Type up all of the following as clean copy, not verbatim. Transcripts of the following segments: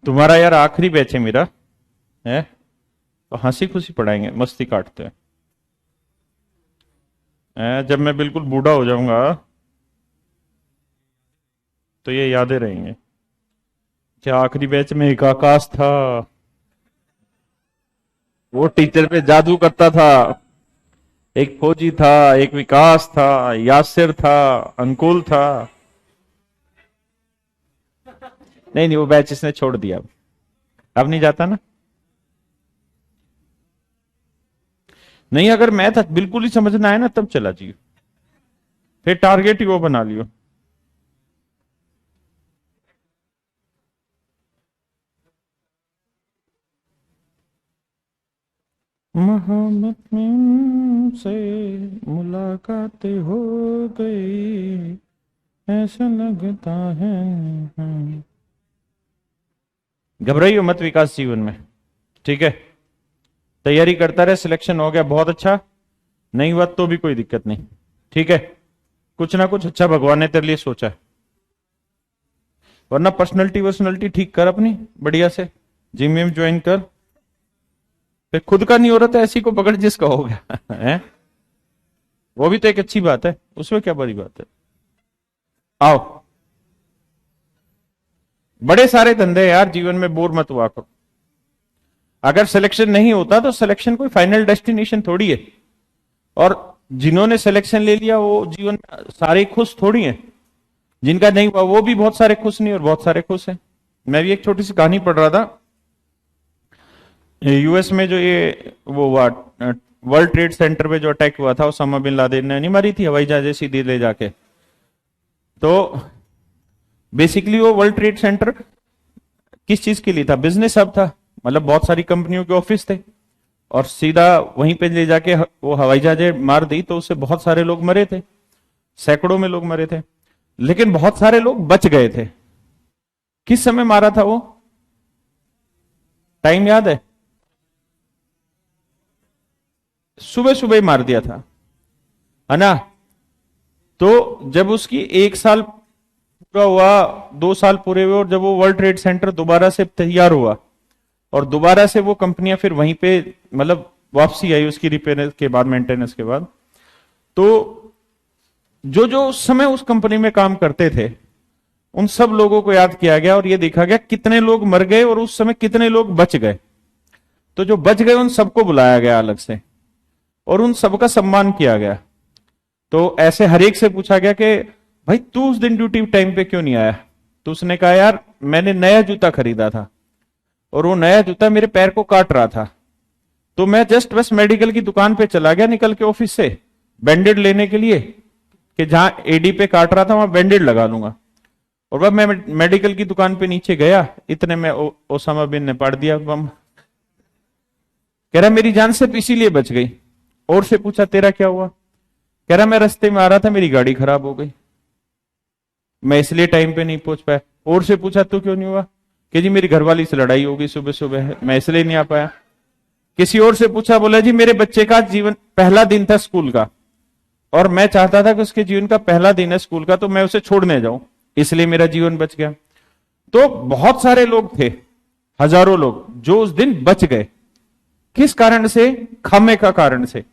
तुम्हारा यार आखिरी बैच है मेरा, है तो हंसी खुशी पढ़ाएंगे, मस्ती काटते हैं। जब मैं बिल्कुल बूढ़ा हो जाऊंगा तो ये यादें रहेंगे कि आखिरी बैच में एक आकाश था, वो टीचर पे जादू करता था। एक फौजी था, एक विकास था, यासिर था, अंकुल था। नहीं नहीं, वो बैच इसने छोड़ दिया, अब नहीं जाता ना। नहीं, अगर मैथ बिल्कुल ही समझना है ना तब चला जियो, फिर टारगेट ही वो बना लियो। मोहब्बत में उनसे मुलाकातें हो गई, ऐसा लगता है। घबराइयो मत विकास जीवन में, ठीक है। तैयारी करता रहे, सिलेक्शन हो गया बहुत अच्छा, नहीं हुआ तो भी कोई दिक्कत नहीं, ठीक है। कुछ ना कुछ अच्छा भगवान ने तेरे लिए सोचा है। वरना पर्सनैलिटी वर्सनैलिटी ठीक कर अपनी बढ़िया से, जिम विम ज्वाइन कर। फिर खुद का नहीं हो रहा था, ऐसी को पकड़ जिसका हो गया है। वो भी तो एक अच्छी बात है, उसमें क्या बड़ी बात है। आओ, बड़े सारे धंधे यार जीवन में, बोर मत हुआ करो। अगर सिलेक्शन नहीं होता तो सिलेक्शन कोई फाइनल डेस्टिनेशन थोड़ी है, और जिन्होंने सिलेक्शन ले लिया वो जीवन में सारे खुश थोड़ी हैं। जिनका नहीं हुआ वो भी बहुत सारे खुश नहीं और बहुत सारे खुश हैं। मैं भी एक छोटी सी कहानी पढ़ रहा था। यूएस में जो ये वो हुआ, वर्ल्ड ट्रेड सेंटर पे जो अटैक हुआ था, ओसामा बिन लादेन ने नहीं मारी थी हवाई जहाज सीधी ले जाके। तो बेसिकली वो वर्ल्ड ट्रेड सेंटर किस चीज के लिए था? बिजनेस हब था, मतलब बहुत सारी कंपनियों के ऑफिस थे, और सीधा वहीं पे ले जाके वो हवाई जहाजें मार दी, तो उससे बहुत सारे लोग मरे थे, सैकड़ों में लोग मरे थे। लेकिन बहुत सारे लोग बच गए थे। किस समय मारा था वो? टाइम याद है? सुबह सुबह ही मार दिया था, है ना। तो जब उसकी 1 साल पूरा हुआ, 2 साल पूरे हुए, और जब वो वर्ल्ड ट्रेड सेंटर दोबारा से तैयार हुआ और दोबारा से वो कंपनियां फिर वहीं पे मतलब वापसी आई उसकी रिपेयर के बाद, मेंटेनेंस के बाद, तो जो जो उस समय उस कंपनी में काम करते थे उन सब लोगों को याद किया गया और ये देखा गया कितने लोग मर गए और उस समय कितने लोग बच गए। तो जो बच गए उन सबको बुलाया गया अलग से और उन सबका सम्मान किया गया। तो ऐसे हर एक से पूछा गया कि भाई तू उस दिन ड्यूटी टाइम पे क्यों नहीं आया? तो उसने कहा यार मैंने नया जूता खरीदा था और वो नया जूता मेरे पैर को काट रहा था, तो मैं जस्ट बस मेडिकल की दुकान पे चला गया निकल के ऑफिस से बैंडेड लेने के लिए, कि जहां एडी पे काट रहा था वहां बैंडेड लगा लूंगा। और वह मैं मेडिकल की दुकान पे नीचे गया, इतने में ओसामा बिन ने पाड़ दिया बम। कह रहा मेरी जान सिर्फ इसीलिए बच गई। और से पूछा तेरा क्या हुआ? कह रहा मैं रास्ते में आ रहा था, मेरी गाड़ी खराब हो गई, मैं इसलिए टाइम पे नहीं पहुंच पाया। और से पूछा तू क्यों नहीं हुआ? कि जी मेरी घरवाली से लड़ाई हो गई सुबह सुबह, मैं इसलिए नहीं आ पाया। किसी और से पूछा, बोला जी मेरे बच्चे का जीवन पहला दिन था स्कूल का और मैं चाहता था कि उसके जीवन का पहला दिन है स्कूल का, तो मैं उसे छोड़ने जाऊं, इसलिए मेरा जीवन बच गया। तो बहुत सारे लोग थे, हजारों लोग जो उस दिन बच गए। किस कारण से? खामे का कारण से।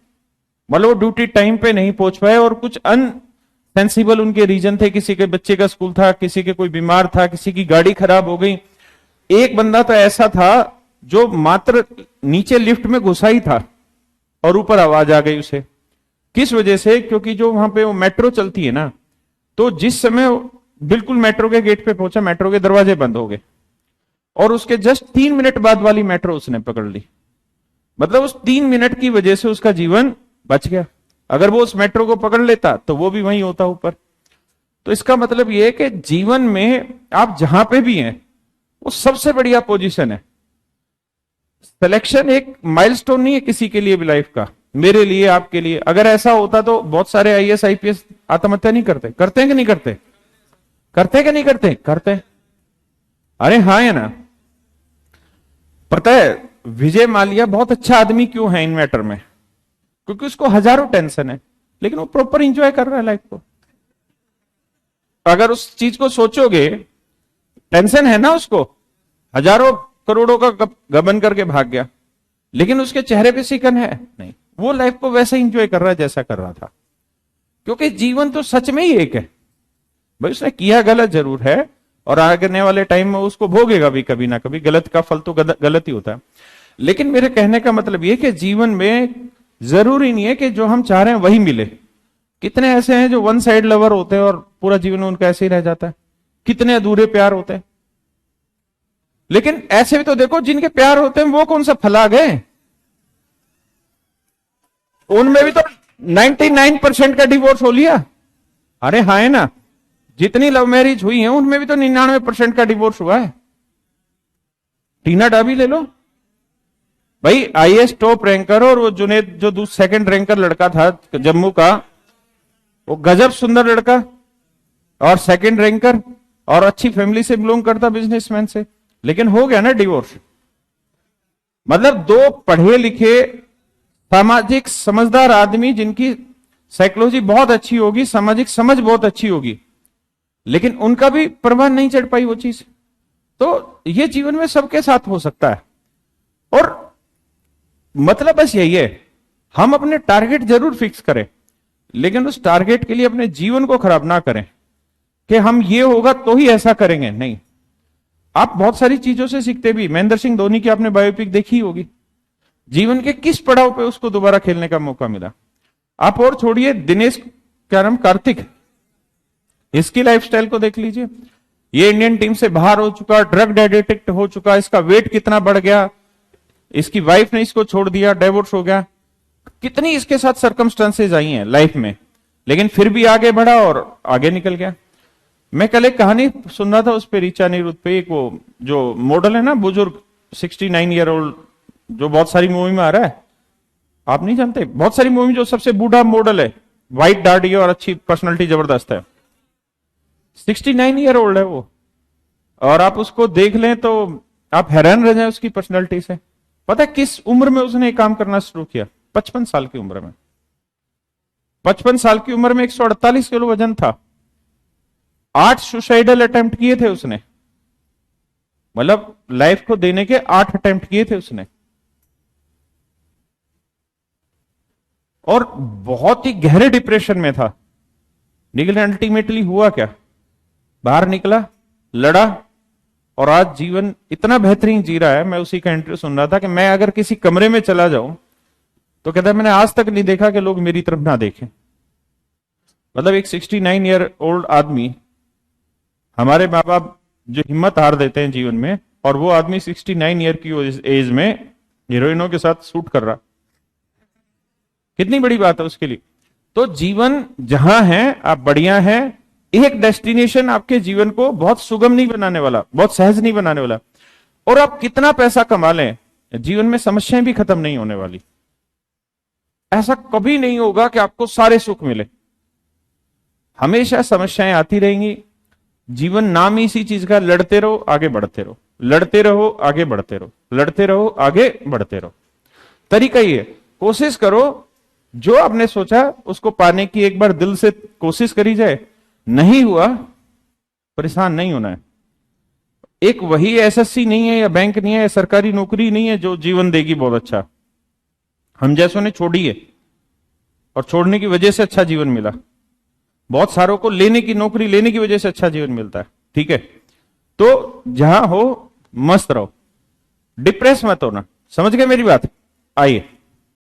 मतलब वो ड्यूटी टाइम पे नहीं पहुंच पाए और कुछ अनसेंसिबल उनके रीजन थे। किसी के बच्चे का स्कूल था, किसी के कोई बीमार था, किसी की गाड़ी खराब हो गई। एक बंदा तो ऐसा था जो मात्र नीचे लिफ्ट में घुसा ही था और ऊपर आवाज आ गई उसे। किस वजह से? क्योंकि जो वहां पे वो मेट्रो चलती है ना, तो जिस समय बिल्कुल मेट्रो के गेट पे पहुंचा, मेट्रो के दरवाजे बंद हो गए और उसके जस्ट 3 मिनट बाद वाली मेट्रो उसने पकड़ ली। मतलब उस 3 मिनट की वजह से उसका जीवन बच गया। अगर वो उस मेट्रो को पकड़ लेता तो वो भी वहीं होता ऊपर। तो इसका मतलब ये है कि जीवन में आप जहां पे भी हैं वो सबसे बढ़िया पोजीशन है। सिलेक्शन एक माइलस्टोन नहीं है किसी के लिए भी लाइफ का, मेरे लिए आपके लिए। अगर ऐसा होता तो बहुत सारे आईएएस आईपीएस आत्महत्या नहीं करते? करते हैं कि नहीं करते? करते हैं कि नहीं करते? करते हैं। अरे हाँ है ना। पता है विजय माल्या बहुत अच्छा आदमी क्यों है इन मैटर में? क्योंकि उसको हजारों टेंशन है लेकिन वो प्रॉपर इंजॉय कर रहा है लाइफ को। अगर उस चीज को सोचोगे, टेंशन है ना उसको, हजारों करोड़ों का गबन करके भाग गया, लेकिन उसके चेहरे पे सिकन है नहीं, वो लाइफ को वैसे इंजॉय कर रहा है जैसा कर रहा था। क्योंकि जीवन तो सच में ही एक है भाई, उसने किया गलत जरूर है और आने वाले टाइम में उसको भोगेगा भी कभी ना कभी, गलत का फल तो गलत ही होता है। लेकिन मेरे कहने का मतलब यह कि जीवन में जरूरी नहीं है कि जो हम चाह रहे हैं वही मिले। कितने ऐसे हैं जो वन साइड लवर होते हैं और पूरा जीवन उनका ऐसे ही रह जाता है, कितने अधूरे प्यार होते हैं। लेकिन ऐसे भी तो देखो जिनके प्यार होते हैं वो कौन सा फला गए, उनमें भी तो 99% का डिवोर्स हो लिया। अरे हाँ है ना, जितनी लव मैरिज हुई है उनमें भी तो 99% का डिवोर्स हुआ है। टीना डाबी ले लो भाई, आईएएस टॉप रैंकर, और वो जुनेद जो सेकंड रैंकर लड़का था जम्मू का, वो गजब सुंदर लड़का और सेकंड रैंकर और अच्छी फैमिली से बिलोंग करता, बिजनेसमैन से, लेकिन हो गया ना डिवोर्स। मतलब दो पढ़े लिखे सामाजिक समझदार आदमी जिनकी साइकोलॉजी बहुत अच्छी होगी, सामाजिक समझ बहुत अच्छी होगी, लेकिन उनका भी प्रभाव नहीं चढ़ पाई वो चीज। तो ये जीवन में सबके साथ हो सकता है। और मतलब बस यही है, हम अपने टारगेट जरूर फिक्स करें, लेकिन उस टारगेट के लिए अपने जीवन को खराब ना करें कि हम ये होगा तो ही ऐसा करेंगे। नहीं, आप बहुत सारी चीजों से सीखते भी। महेंद्र सिंह धोनी की आपने बायोपिक देखी होगी, जीवन के किस पड़ाव पे उसको दोबारा खेलने का मौका मिला। आप और छोड़िए दिनेश, क्या नाम, कार्तिक, इसकी लाइफस्टाइल को देख लीजिए। ये इंडियन टीम से बाहर हो चुका, ड्रग एडिक्ट हो चुका, इसका वेट कितना बढ़ गया, इसकी वाइफ ने इसको छोड़ दिया, डिवोर्स हो गया, कितनी इसके साथ सर्कमस्टेंसेज आई हैं लाइफ में, लेकिन फिर भी आगे बढ़ा और आगे निकल गया। मैं कल एक कहानी सुन रहा था, उस पर रीचा अनिरुद्ध पे, एक वो जो मॉडल है ना बुजुर्ग 69 ईयर ओल्ड, जो बहुत सारी मूवी में आ रहा है, आप नहीं जानते, बहुत सारी मूवी जो सबसे बूढ़ा मॉडल है, व्हाइट दाढ़ी और अच्छी पर्सनालिटी जबरदस्त है, 69 ईयर ओल्ड है वो। और आप उसको देख लें तो आप हैरान रह जाए उसकी पर्सनालिटी से। पता है किस उम्र में उसने काम करना शुरू किया? 55 साल की उम्र में। 55 साल की उम्र में 148 किलो वजन था, 8 सुसाइडल अटेम्प्ट किए थे उसने, मतलब लाइफ को देने के 8 अटेम्प्ट किए थे उसने, और बहुत ही गहरे डिप्रेशन में था। लेकिन अल्टीमेटली हुआ क्या, बाहर निकला, लड़ा, और आज जीवन इतना बेहतरीन जी रहा है। मैं उसी का इंटरव्यू सुन रहा था कि मैं अगर किसी कमरे में चला जाऊं तो कहता है मैंने आज तक नहीं देखा कि लोग मेरी तरफ ना देखें। मतलब एक 69 ईयर ओल्ड आदमी, हमारे माँ बाप जो हिम्मत हार देते हैं जीवन में, और वो आदमी 69 ईयर की एज में हीरोइनों के साथ शूट कर रहा, कितनी बड़ी बात है उसके लिए। तो जीवन जहां है आप बढ़िया हैं, एक डेस्टिनेशन आपके जीवन को बहुत सुगम नहीं बनाने वाला, बहुत सहज नहीं बनाने वाला। और आप कितना पैसा कमा लें, जीवन में समस्याएं भी खत्म नहीं होने वाली। ऐसा कभी नहीं होगा कि आपको सारे सुख मिले, हमेशा समस्याएं आती रहेंगी। जीवन नाम ही इसी चीज का, लड़ते रहो आगे बढ़ते रहो, लड़ते रहो आगे बढ़ते रहो, लड़ते रहो आगे बढ़ते रहो। तरीका ये, कोशिश करो जो आपने सोचा उसको पाने की एक बार दिल से कोशिश करी जाए, नहीं हुआ परेशान नहीं होना है। एक वही एसएससी नहीं है या बैंक नहीं है या सरकारी नौकरी नहीं है जो जीवन देगी बहुत अच्छा। हम जैसों ने छोड़ी है और छोड़ने की वजह से अच्छा जीवन मिला, बहुत सारों को लेने की, नौकरी लेने की वजह से अच्छा जीवन मिलता है। ठीक है, तो जहां हो मस्त रहो, डिप्रेस मत होना। समझ गए मेरी बात? आइए।